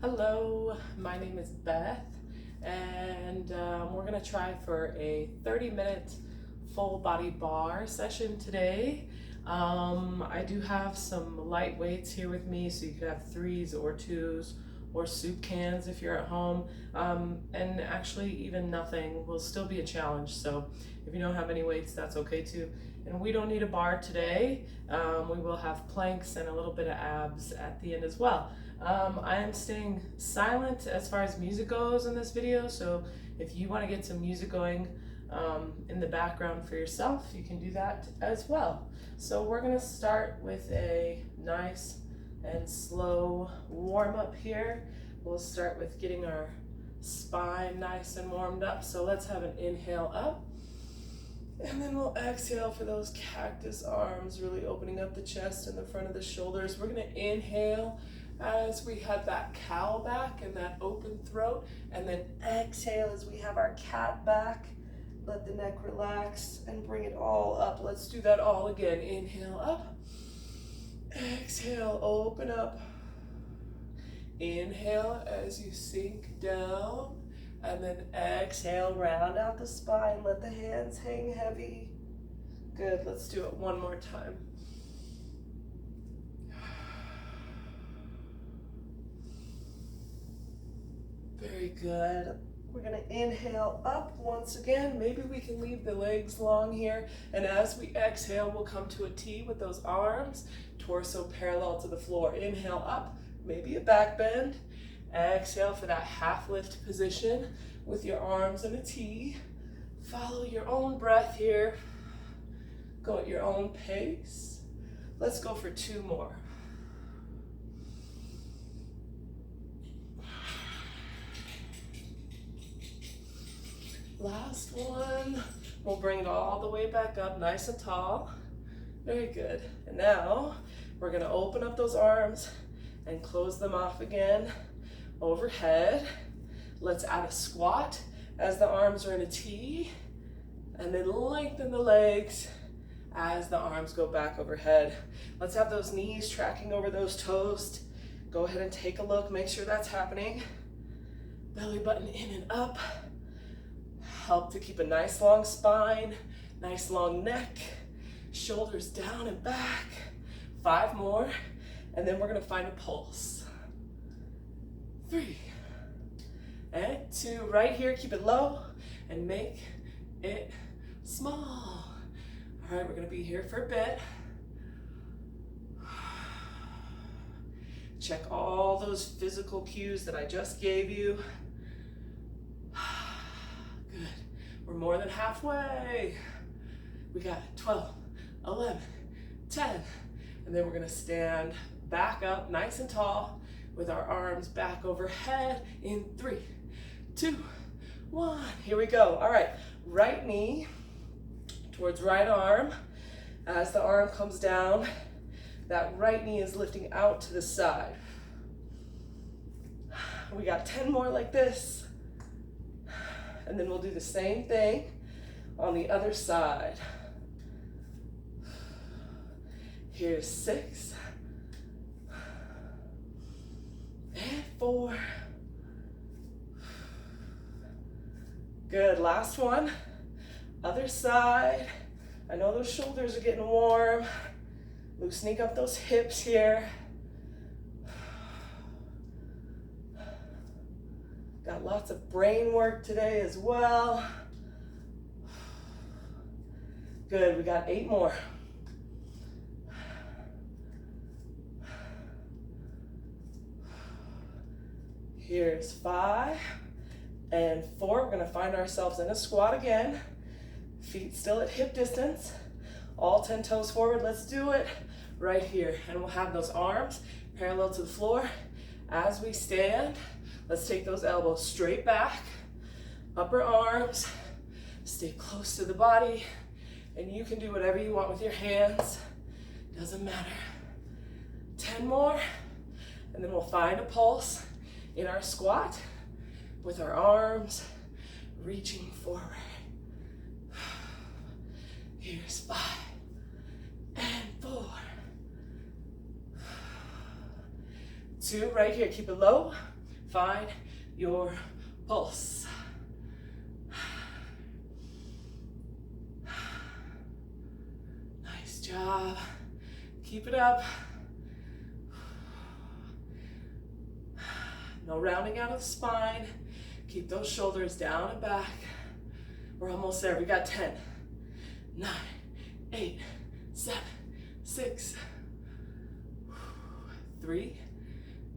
Hello, my name is Beth, and we're going to try for a 30-minute full body bar session today. I do have some light weights here with me, so you could have threes or twos or soup cans if you're at home. And actually, even nothing will still be a challenge. So if you don't have any weights, that's okay too. And we don't need a bar today. We will have planks and a little bit of abs at the end as well. I am staying silent as far as music goes in this video, so if you want to get some music going in the background for yourself, you can do that as well. So we're going to start with a nice and slow warm up here. We'll start with getting our spine nice and warmed up. So let's have an inhale up. And then we'll exhale for those cactus arms, really opening up the chest and the front of the shoulders. We're going to inhale as we have that cow back and that open throat, and then exhale as we have our cat back. Let the neck relax and bring it all up. Let's do that all again. Inhale up. Exhale, open up. Inhale as you sink down. And then exhale, round out the spine. Let the hands hang heavy. Good, let's do it one more time. Very good. We're gonna inhale up once again. Maybe we can leave the legs long here. And as we exhale, we'll come to a T with those arms, torso parallel to the floor. Inhale up, maybe a back bend. Exhale for that half lift position with your arms in a T. Follow your own breath here. Go at your own pace. Let's go for two more. Last one. We'll bring it all the way back up, nice and tall. Very good. And now we're gonna open up those arms and close them off again overhead. Let's add a squat as the arms are in a T, and then lengthen the legs as the arms go back overhead. Let's have those knees tracking over those toes. Go ahead and take a look, make sure that's happening. Belly button in and up. Help to keep a nice long spine, nice long neck, shoulders down and back. 5 more, and then we're gonna find a pulse. 3 and 2, right here, keep it low and make it small. All right, we're gonna be here for a bit. Check all those physical cues that I just gave you. Good, we're more than halfway. We got 12, 11, 10, and then we're gonna stand back up nice and tall with our arms back overhead in 3, 2, 1. Here we go. All right, right knee towards right arm. As the arm comes down, that right knee is lifting out to the side. We got 10 more like this. And then we'll do the same thing on the other side. Here's 6. And 4. Good, last one. Other side. I know those shoulders are getting warm. Loosening up those hips here. Got lots of brain work today as well. Good, we got 8 more. Here's 5 and 4. We're gonna find ourselves in a squat again. Feet still at hip distance. All 10 toes forward, let's do it right here. And we'll have those arms parallel to the floor as we stand. Let's take those elbows straight back, upper arms, stay close to the body, and you can do whatever you want with your hands, doesn't matter. 10 more, and then we'll find a pulse in our squat with our arms reaching forward. Here's 5 and 4. 2 right here, keep it low. find your pulse. Nice job. Keep it up. No rounding out of the spine. Keep those shoulders down and back. We're almost there. We got 10, 9, 8, 7, 6, 3.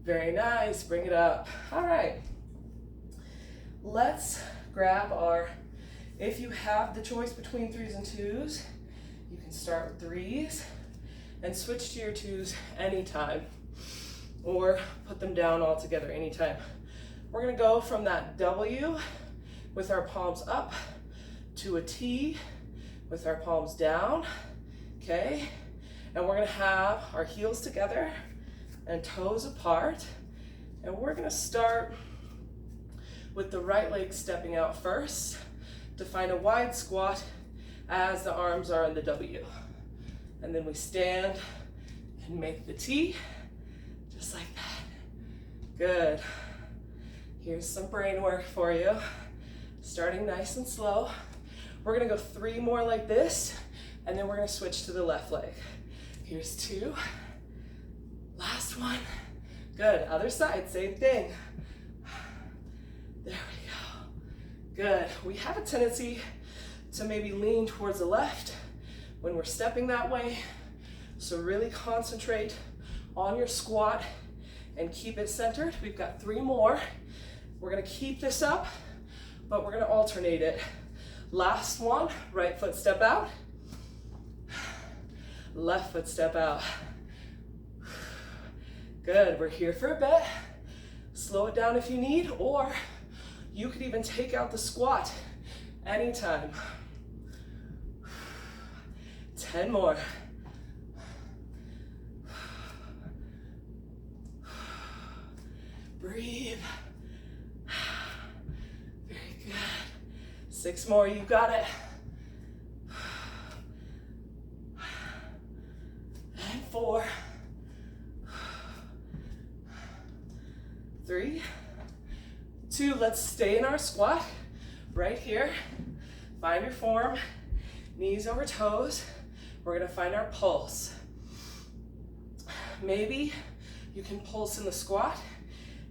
Very nice. Bring it up. All right. Let's grab our, if you have the choice between 3s and 2s, you can start with 3s and switch to your 2s anytime, or put them down all together anytime. We're gonna go from that W with our palms up to a T with our palms down, okay? And we're gonna have our heels together and toes apart. And we're gonna start with the right leg stepping out first to find a wide squat as the arms are in the W. And then we stand and make the T, just like that. Good. Here's some brain work for you. Starting nice and slow. We're gonna go 3 more like this, and then we're gonna switch to the left leg. Here's 2. Last one. Good. Other side, same thing. There we go. Good. We have a tendency to maybe lean towards the left when we're stepping that way. So really concentrate on your squat and keep it centered. We've got 3 more. We're gonna keep this up, but we're gonna alternate it. Last one, right foot step out, left foot step out. Good, we're here for a bit. Slow it down if you need, or you could even take out the squat anytime. 10 more. Breathe. Very good. 6 more, you got it. And 4. 3, 2, let's stay in our squat right here. Find your form, knees over toes. We're gonna find our pulse. Maybe you can pulse in the squat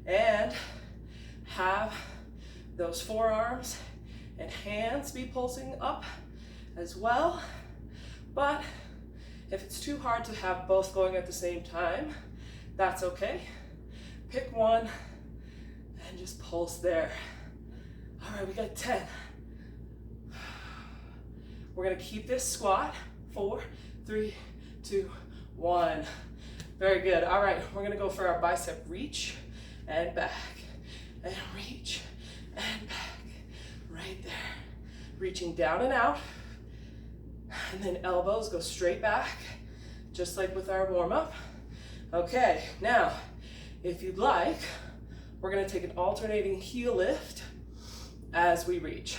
and have those forearms and hands be pulsing up as well. But if it's too hard to have both going at the same time, that's okay. Pick one and just pulse there. All right, we got 10. We're gonna keep this squat. 4, 3, 2, 1. Very good. All right, we're gonna go for our bicep reach and back, and reach and back, right there. Reaching down and out, and then elbows go straight back, just like with our warm-up. Okay, now, if you'd like, we're gonna take an alternating heel lift as we reach.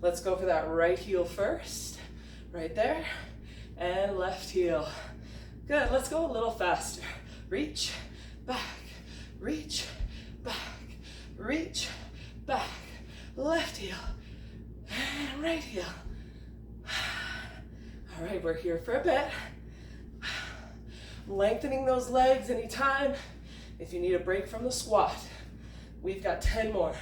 Let's go for that right heel first, right there, and left heel. Good, let's go a little faster. Reach, back, reach, back, reach, back, left heel, and right heel. All right, we're here for a bit. Lengthening those legs anytime. If you need a break from the squat, we've got 10 more.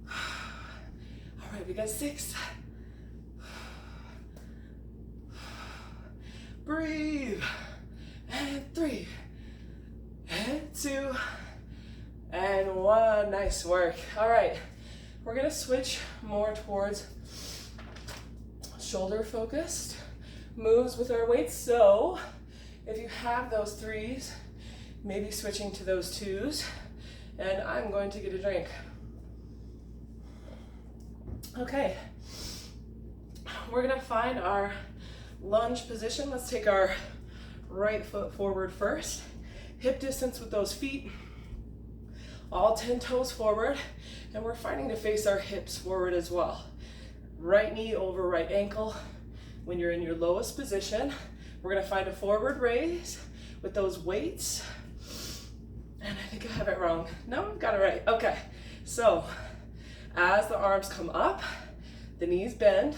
All right, we got 6. Breathe. And 3. And 2. And 1. Nice work. All right, we're gonna switch more towards shoulder focused moves with our weights. So if you have those 3s, maybe switching to those 2s, and I'm going to get a drink. Okay, we're gonna find our lunge position. Let's take our right foot forward first, hip distance with those feet, all 10 toes forward, and we're finding to face our hips forward as well. Right knee over right ankle. When you're in your lowest position, we're We're gonna find a forward raise with those weights. And I think I have it wrong. No, I've got it right. Okay, so as the arms come up, the knees bend,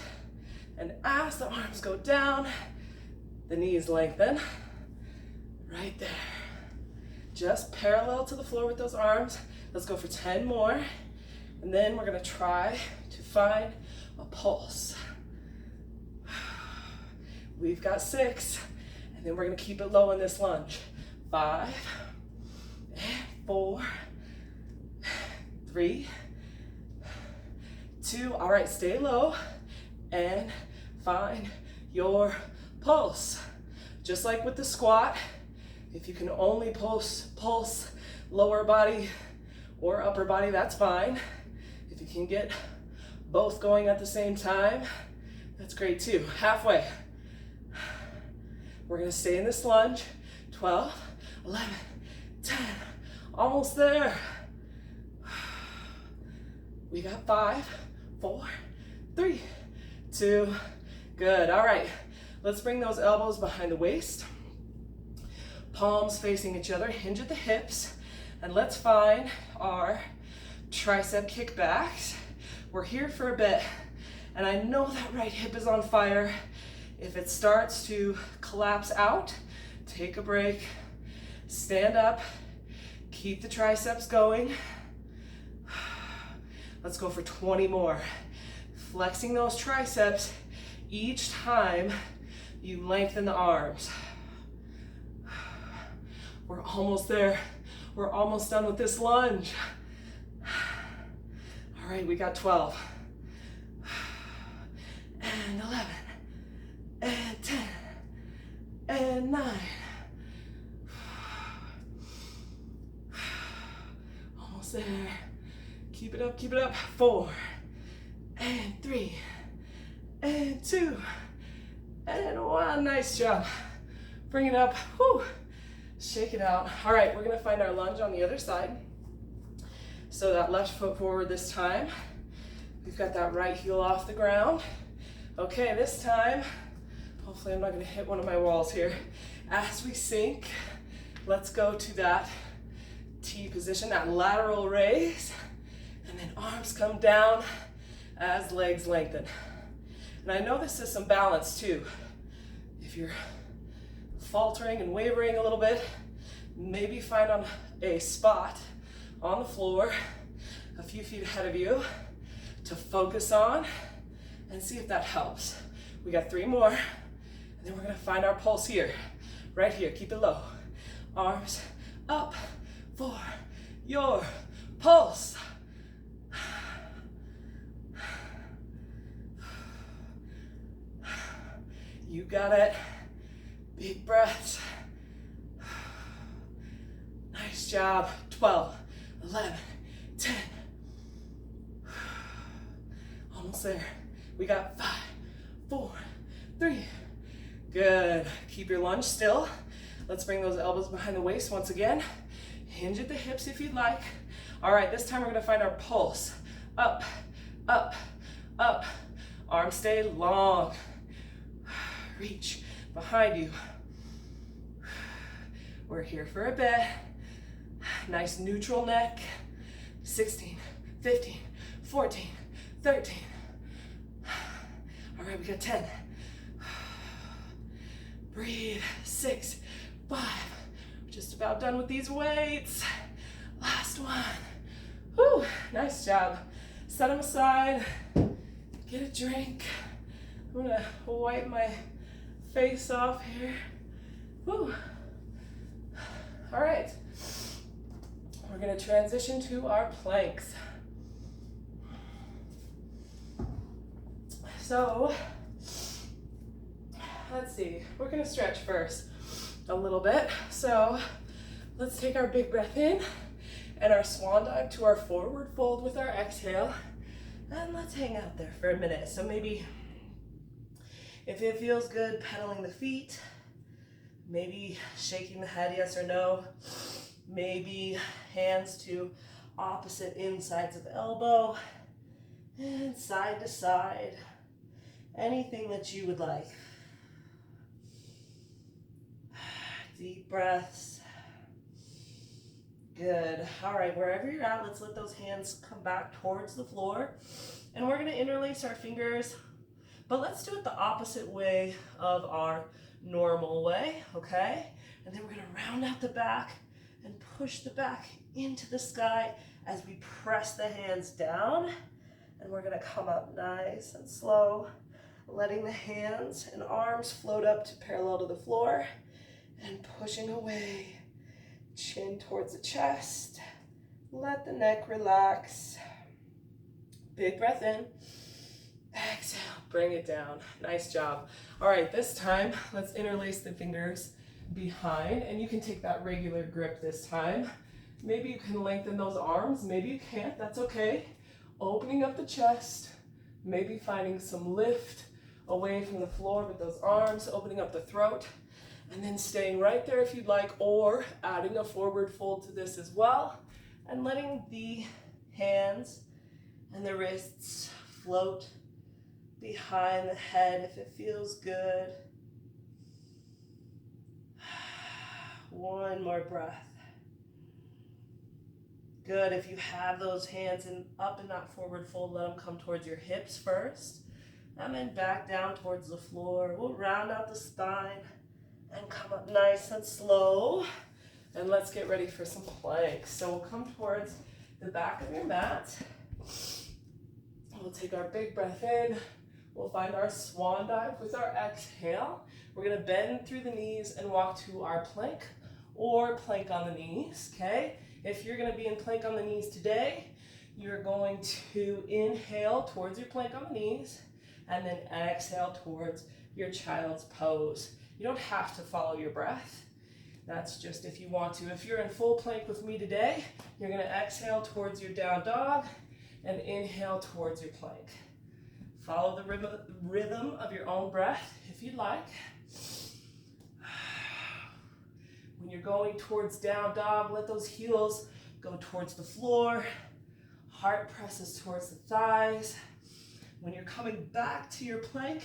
and as the arms go down, the knees lengthen. Right there. Just parallel to the floor with those arms. Let's go for 10 more. And then we're gonna try to find a pulse. We've got 6, and then we're gonna keep it low in this lunge. 5, and 4, 3, 2, all right, stay low, and find your pulse. Just like with the squat, if you can only pulse lower body or upper body, that's fine. If you can get both going at the same time, that's great too. Halfway. We're gonna stay in this lunge. 12, 11, 10, almost there. We got 5, 4, 3, 2, good. All right, let's bring those elbows behind the waist. Palms facing each other, hinge at the hips, and let's find our tricep kickbacks. We're here for a bit, and I know that right hip is on fire. If it starts to collapse out, take a break, stand up, keep the triceps going. Let's go for 20 more. Flexing those triceps each time you lengthen the arms. We're almost there. We're almost done with this lunge. All right, we got 12. And 11. And 10. And 9. Almost there. Keep it up, keep it up. 4. And 3. And 2. And 1. Nice job. Bring it up. Whew. Shake it out. All right, we're gonna find our lunge on the other side. So that left foot forward this time. We've got that right heel off the ground. Okay, this time, hopefully I'm not gonna hit one of my walls here. As we sink, let's go to that T position, that lateral raise, and then arms come down as legs lengthen. And I know this is some balance too. If you're faltering and wavering a little bit, maybe find on a spot on the floor a few feet ahead of you to focus on and see if that helps. We got 3 more, and then we're gonna find our pulse here, right here. Keep it low. Arms up for your pulse. You got it. Big breaths. Nice job. 12, 11, 10. Almost there. We got 5, 4, 3. Good. Keep your lunge still. Let's bring those elbows behind the waist once again. Hinge at the hips if you'd like. All right, this time we're gonna find our pulse. Up, up, up. Arms stay long. Reach behind you. We're here for a bit. Nice neutral neck. 16, 15, 14, 13. All right, we got 10. Breathe. 6, 5. We're just about done with these weights. Last one. Whew, nice job. Set them aside. Get a drink. I'm gonna wipe my face off here. Whew. All right. We're gonna transition to our planks. So, let's see. We're gonna stretch first a little bit. So, let's take our big breath in and our swan dive to our forward fold with our exhale. And let's hang out there for a minute. So maybe if it feels good, pedaling the feet, maybe shaking the head, yes or no. Maybe hands to opposite insides of elbow and side to side. Anything that you would like. Deep breaths. Good. All right, wherever you're at, let's let those hands come back towards the floor. And we're gonna interlace our fingers, but let's do it the opposite way of our normal way, okay? And then we're gonna round out the back and push the back into the sky as we press the hands down. And we're gonna come up nice and slow, letting the hands and arms float up to parallel to the floor and pushing away. Chin towards the chest. Let the neck relax. Big breath in. Exhale, bring it down. Nice job. All right, this time, let's interlace the fingers behind, and you can take that regular grip this time. Maybe you can lengthen those arms, maybe you can't, that's okay. Opening up the chest, maybe finding some lift away from the floor with those arms, opening up the throat, and then staying right there if you'd like, or adding a forward fold to this as well, and letting the hands and the wrists float behind the head if it feels good. One more breath. Good. If you have those hands up in that forward fold, let them come towards your hips first, and then back down towards the floor. We'll round out the spine and come up nice and slow. And let's get ready for some planks. So we'll come towards the back of your mat. We'll take our big breath in. We'll find our swan dive with our exhale. We're gonna bend through the knees and walk to our plank or plank on the knees, okay? If you're gonna be in plank on the knees today, you're going to inhale towards your plank on the knees and then exhale towards your child's pose. You don't have to follow your breath. That's just if you want to. If you're in full plank with me today, you're gonna exhale towards your down dog and inhale towards your plank. Follow the rhythm of your own breath if you'd like. When you're going towards down dog, let those heels go towards the floor. Heart presses towards the thighs. When you're coming back to your plank,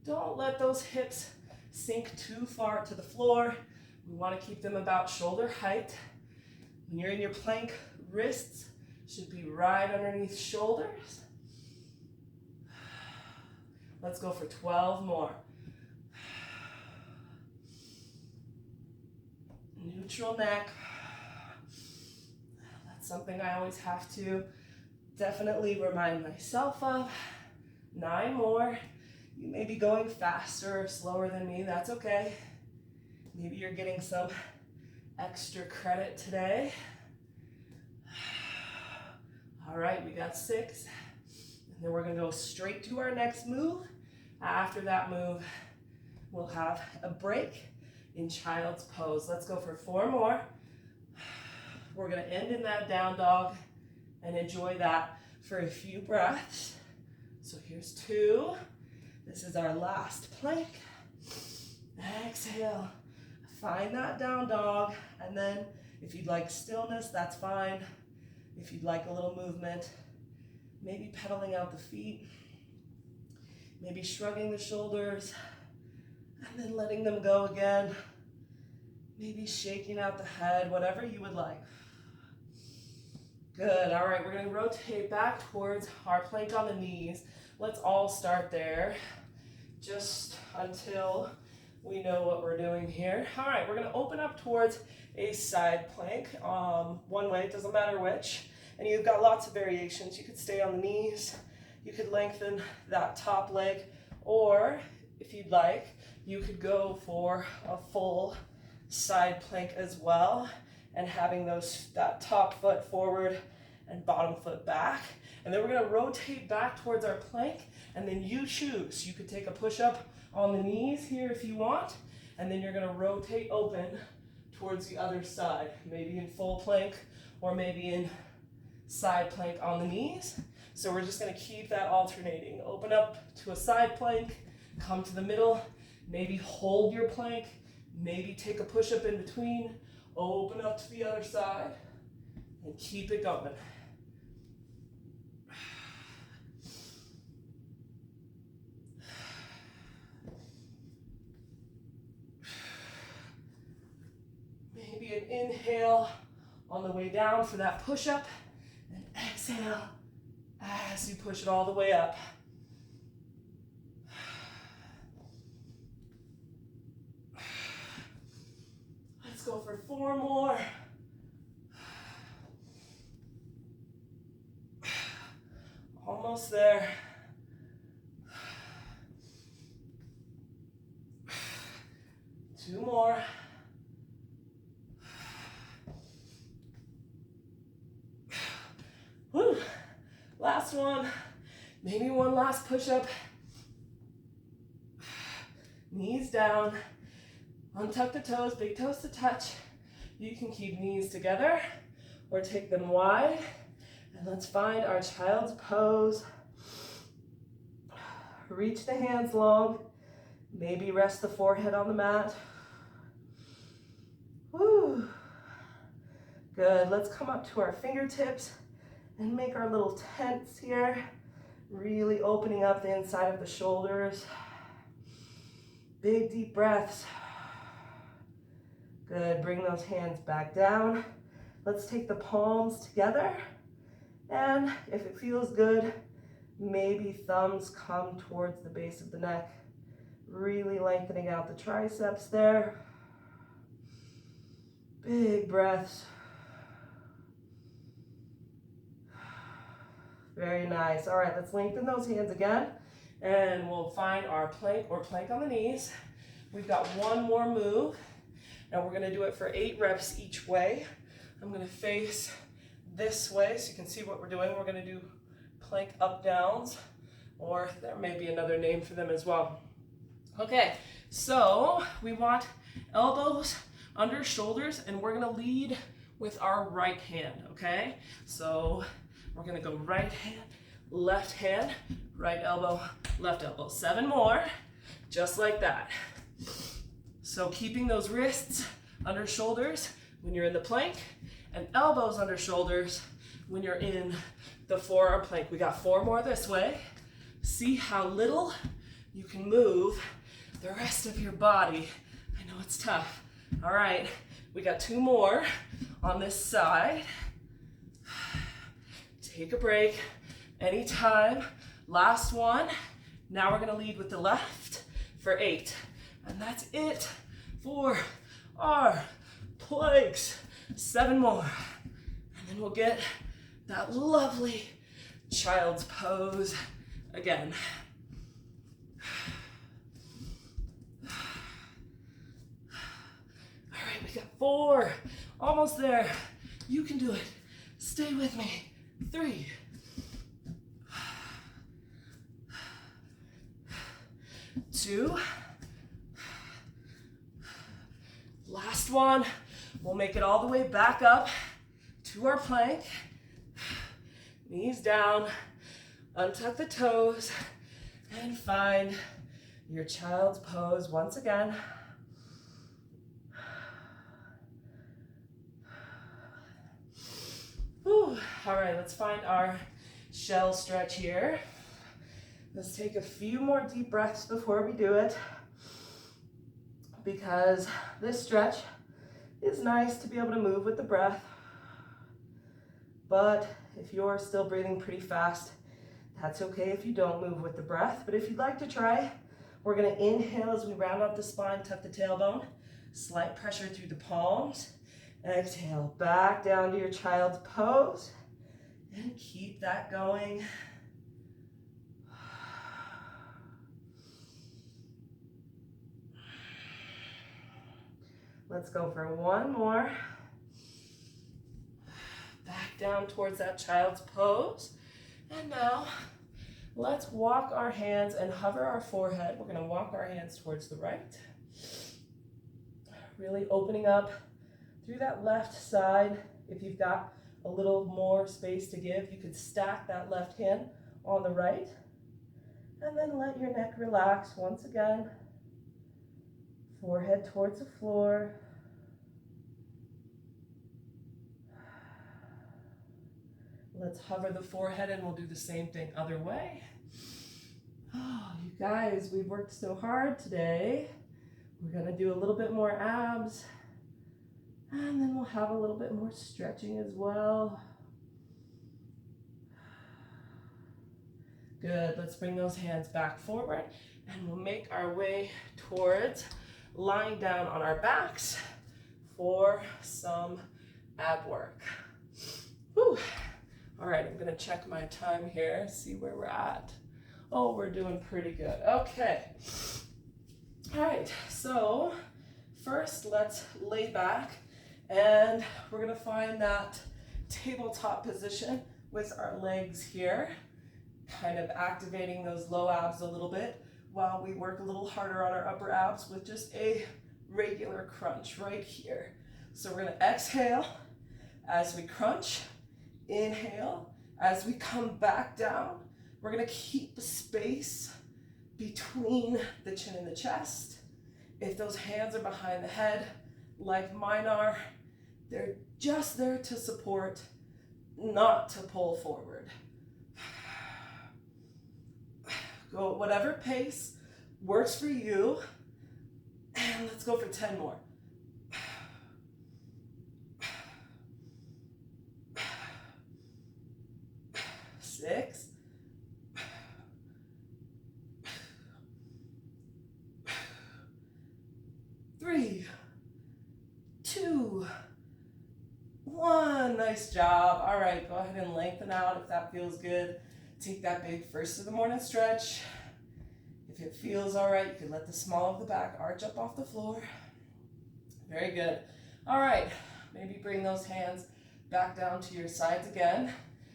don't let those hips sink too far to the floor. We want to keep them about shoulder height. When you're in your plank, wrists should be right underneath shoulders. Let's go for 12 more. Neutral neck. That's something I always have to definitely remind myself of. 9 more. You may be going faster or slower than me, that's okay. Maybe you're getting some extra credit today. All right, we got 6. And then we're gonna go straight to our next move. After that move, we'll have a break in child's pose. Let's go for 4 more. We're gonna end in that down dog and enjoy that for a few breaths. So here's 2. This is our last plank. Exhale, find that down dog, and then if you'd like stillness, that's fine. If you'd like a little movement, maybe pedaling out the feet, maybe shrugging the shoulders, and then letting them go again. Maybe shaking out the head, whatever you would like. Good, all right, we're gonna rotate back towards our plank on the knees. Let's all start there, just until we know what we're doing here. All right, we're gonna open up towards a side plank, one way, it doesn't matter which. And you've got lots of variations. You could stay on the knees, you could lengthen that top leg, or if you'd like, you could go for a full side plank as well, and having that top foot forward and bottom foot back. And then we're gonna rotate back towards our plank, and then you choose. You could take a push-up on the knees here if you want, and then you're gonna rotate open towards the other side, maybe in full plank, or maybe in side plank on the knees. So we're just gonna keep that alternating. Open up to a side plank, come to the middle, maybe hold your plank, maybe take a push-up in between, open up to the other side, and keep it going. an inhale on the way down for that push-up, and exhale as you push it all the way up. Let's go for 4 more. Almost there. 2 more. Woo. Last one. Maybe one last push-up. Knees down. Untuck the toes, big toes to touch. You can keep knees together or take them wide. And let's find our child's pose. Reach the hands long. Maybe rest the forehead on the mat. Woo. Good. Let's come up to our fingertips and make our little tents here. Really opening up the inside of the shoulders. Big deep breaths. Good. Bring those hands back down. Let's take the palms together. And if it feels good, maybe thumbs come towards the base of the neck. Really lengthening out the triceps there. Big breaths. Very nice. All right, let's lengthen those hands again. And we'll find our plank or plank on the knees. We've got one more move. And we're gonna do it for 8 reps each way. I'm gonna face this way so you can see what we're doing. We're gonna do plank up downs, or there may be another name for them as well. Okay, so we want elbows under shoulders, and we're gonna lead with our right hand, okay? So we're gonna go right hand, right elbow, left elbow. 7 more, just like that. So keeping those wrists under shoulders when you're in the plank, and elbows under shoulders when you're in the forearm plank. We got 4 more this way. See how little you can move the rest of your body. I know it's tough. All right, we got 2 more on this side. Take a break anytime. Last one. Now we're gonna lead with the left for 8. And that's it for our planks. 7 more. And then we'll get that lovely child's pose again. All right, we got 4. Almost there. You can do it. Stay with me. 3. 2. Last one. We'll make it all the way back up to our plank. Knees down, untuck the toes, and find your child's pose once again. Whew. All right, let's find our shell stretch here. Let's take a few more deep breaths before we do it, because this stretch is nice to be able to move with the breath. But if you're still breathing pretty fast, that's okay if you don't move with the breath. But if you'd like to try, we're gonna inhale as we round out the spine, tuck the tailbone, slight pressure through the palms. Exhale, back down to your child's pose, and keep that going. Let's go for 1 more. Back down towards that child's pose. And now, let's walk our hands and hover our forehead. We're gonna walk our hands towards the right. Really opening up through that left side. If you've got a little more space to give, you could stack that left hand on the right. And then let your neck relax once again. Forehead towards the floor. Let's hover the forehead, and we'll do the same thing other way. Oh, you guys, we've worked so hard today. We're gonna do a little bit more abs And then we'll have a little bit more stretching as well. Good, let's bring those hands back forward and we'll make our way towards lying down on our backs for some ab work. Whew. All right, I'm gonna check my time here, see where we're at. Oh, we're doing pretty good. Okay. All right, so first let's lay back and we're gonna find that tabletop position with our legs here, kind of activating those low abs a little bit while we work a little harder on our upper abs with just a regular crunch right here. So we're gonna exhale as we crunch, inhale as we come back down. We're gonna keep space between the chin and the chest. If those hands are behind the head, like mine are, they're just there to support, not to pull forward. Go at whatever pace works for you, and let's go for 10 more. 6, 3, 2, 1. Nice job. All right, go ahead and lengthen out if that feels good. Take that big first of the morning stretch. If it feels all right, you can let the small of the back arch up off the floor. Very good. All right, maybe bring those hands back down to your sides again.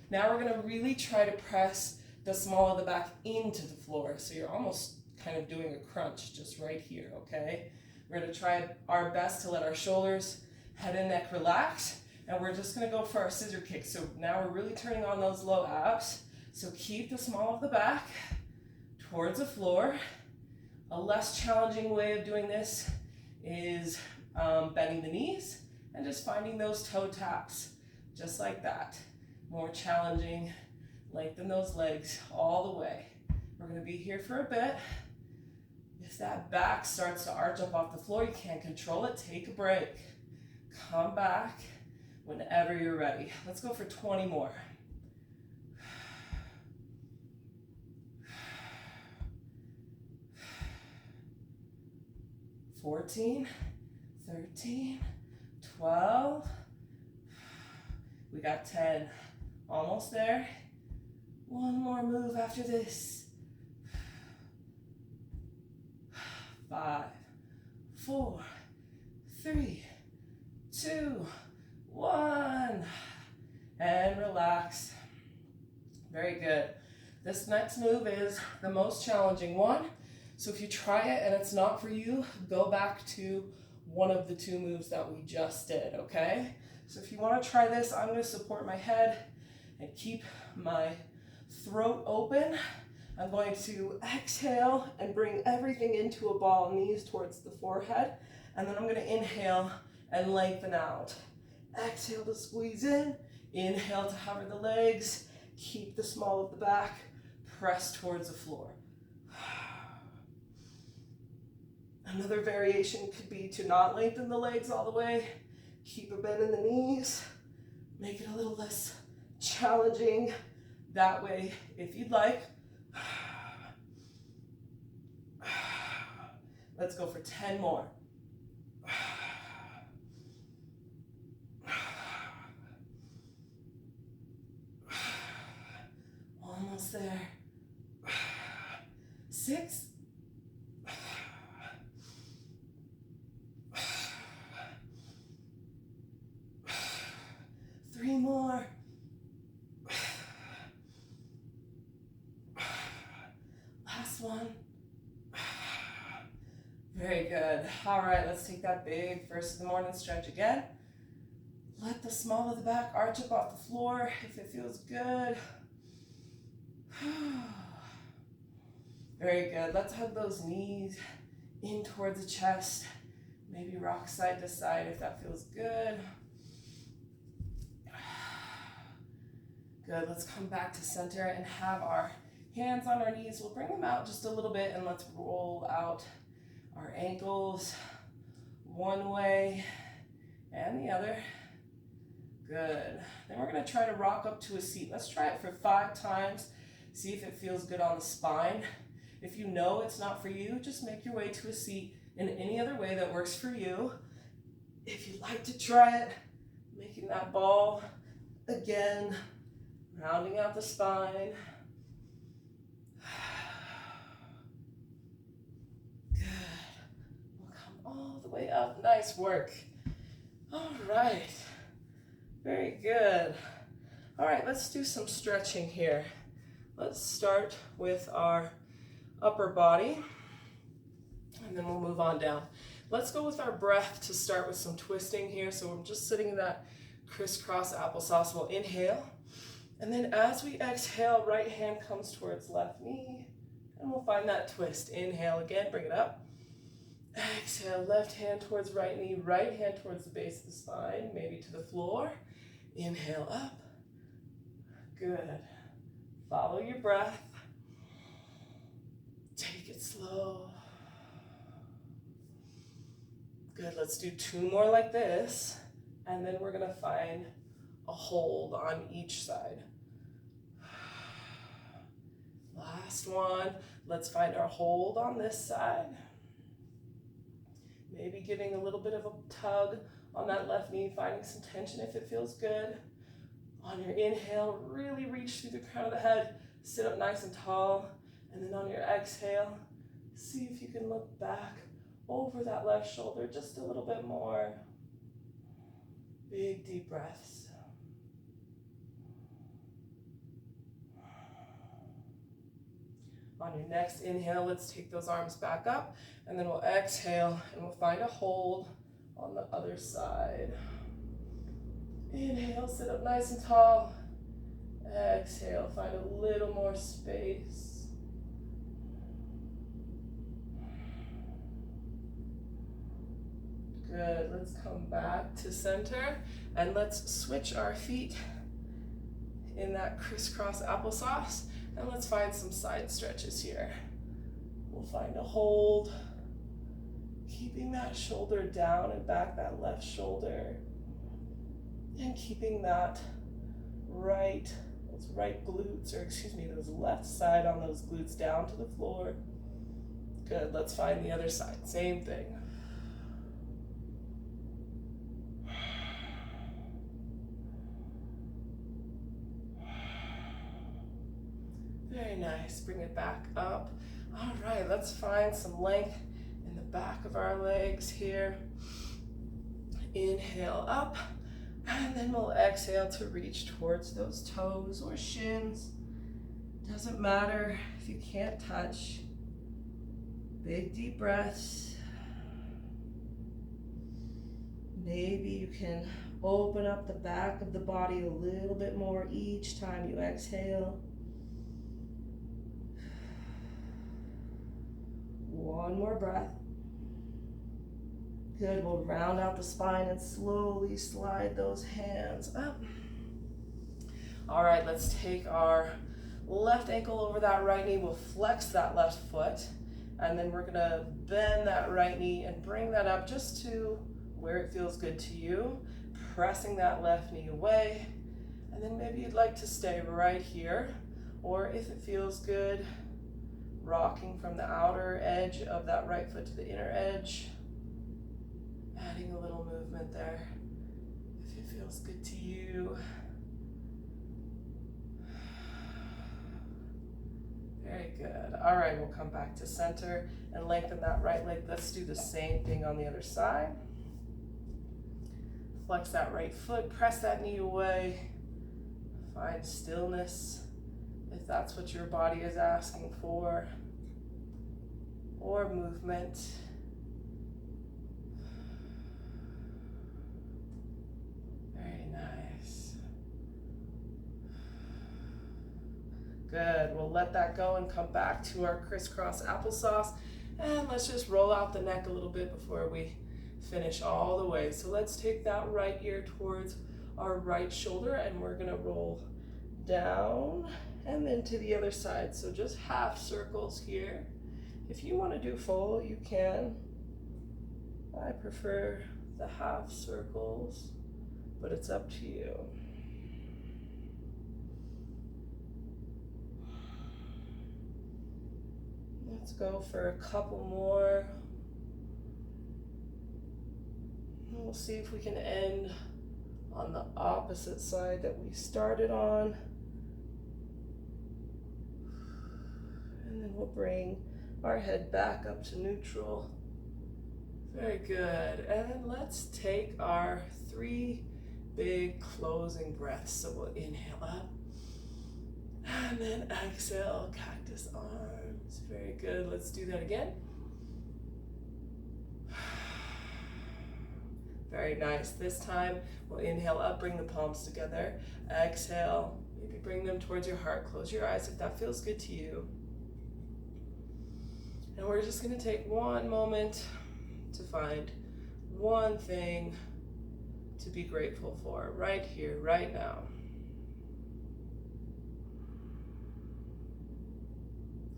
Now we're gonna really try to press the small of the back into the floor. So you're almost kind of doing a crunch just right here, okay? We're gonna try our best to let our shoulders, head and neck relax. And we're just gonna go for our scissor kick. So now we're really turning on those low abs. So keep the small of the back towards the floor. A less challenging way of doing this is bending the knees and just finding those toe taps, just like that. More challenging, lengthen those legs all the way. We're gonna be here for a bit. If that back starts to arch up off the floor, you can't control it, take a break. Come back whenever you're ready. Let's go for 20 more. 14, 13, 12. We got 10. Almost there. One more move after this. 5, 4, 3, 2, 1. And relax. Very good. This next move is the most challenging one. So if you try it and it's not for you, go back to one of the 2 moves that we just did, okay? So if you want to try this, I'm going to support my head and keep my throat open. I'm going to exhale and bring everything into a ball, knees towards the forehead. And then I'm going to inhale and lengthen out. Exhale to squeeze in. Inhale to hover the legs. Keep the small of the back. Press towards the floor. Another variation could be to not lengthen the legs all the way. Keep a bend in the knees. Make it a little less challenging that way if you'd like. Let's go for 10 more. Almost there. 6. 3 more. Last one. Very good. All right, let's take that big first of the morning stretch again. Let the small of the back arch up off the floor if it feels good. Very good. Let's hug those knees in towards the chest. Maybe rock side to side if that feels good. Good, let's come back to center and have our hands on our knees. We'll bring them out just a little bit and let's roll out our ankles one way And the other. Good. Then we're going to try to rock up to a seat. Let's try it for 5 times. See if it feels good on the spine. If you know it's not for you, just make your way to a seat in any other way that works for you. If you'd like to try it, making that ball again, rounding out the spine. Good. We'll come all the way up. Nice work. All right. Very good. All right, let's do some stretching here. Let's start with our upper body, and then we'll move on down. Let's go with our breath to start with some twisting here. So I'm just sitting in that crisscross applesauce. We'll inhale, and then as we exhale, right hand comes towards left knee, and we'll find that twist. Inhale again, bring it up. Exhale, left hand towards right knee, right hand towards the base of the spine, maybe to the floor. Inhale up. Good. Follow your breath. Take it slow. Good, let's do 2 more like this, and then we're gonna find a hold on each side. Last one, let's find our hold on this side. Maybe giving a little bit of a tug on that left knee, finding some tension if it feels good. On your inhale, really reach through the crown of the head, sit up nice and tall, and then on your exhale, see if you can look back over that left shoulder just a little bit more. Big deep breaths. On your next inhale, let's take those arms back up, and then we'll exhale and we'll find a hold on the other side. Inhale, sit up nice and tall. Exhale, find a little more space. Good, let's come back to center, and let's switch our feet in that crisscross applesauce, and let's find some side stretches here. We'll find a hold, keeping that shoulder down and back, that left shoulder, and keeping that those right glutes, or excuse me, those left side on those glutes down to the floor. Good, let's find the other side, same thing. Very nice, bring it back up. All right, let's find some length in the back of our legs here. Inhale up, and then we'll exhale to reach towards those toes or shins. Doesn't matter if you can't touch. Big deep breaths. Maybe you can open up the back of the body a little bit more each time you exhale. One more breath. Good, we'll round out the spine and slowly slide those hands up. All right, let's take our left ankle over that right knee. We'll flex that left foot, and then we're gonna bend that right knee and bring that up just to where it feels good to you, pressing that left knee away. And then maybe you'd like to stay right here, or if it feels good, rocking from the outer edge of that right foot to the inner edge, adding a little movement there if it feels good to you. Very good. All right, we'll come back to center and lengthen that right leg. Let's do the same thing on the other side. Flex that right foot, press that knee away. Find stillness if that's what your body is asking for, or movement. Very nice. Good, we'll let that go and come back to our crisscross applesauce, and let's just roll out the neck a little bit before we finish all the way. So let's take that right ear towards our right shoulder, and we're gonna roll down and then to the other side. So just half circles here. If you want to do full, you can. I prefer the half circles, but it's up to you. Let's go for a couple more. And we'll see if we can end on the opposite side that we started on. And then we'll bring our head back up to neutral. Very good. And let's take our 3 big closing breaths. So we'll inhale up and then exhale, cactus arms. Very good. Let's do that again. Very nice. This time we'll inhale up, bring the palms together. Exhale, maybe bring them towards your heart. Close your eyes if that feels good to you. And we're just going to take one moment to find one thing to be grateful for right here, right now.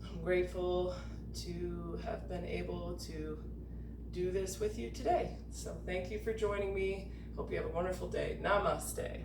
I'm grateful to have been able to do this with you today. So thank you for joining me. Hope you have a wonderful day. Namaste.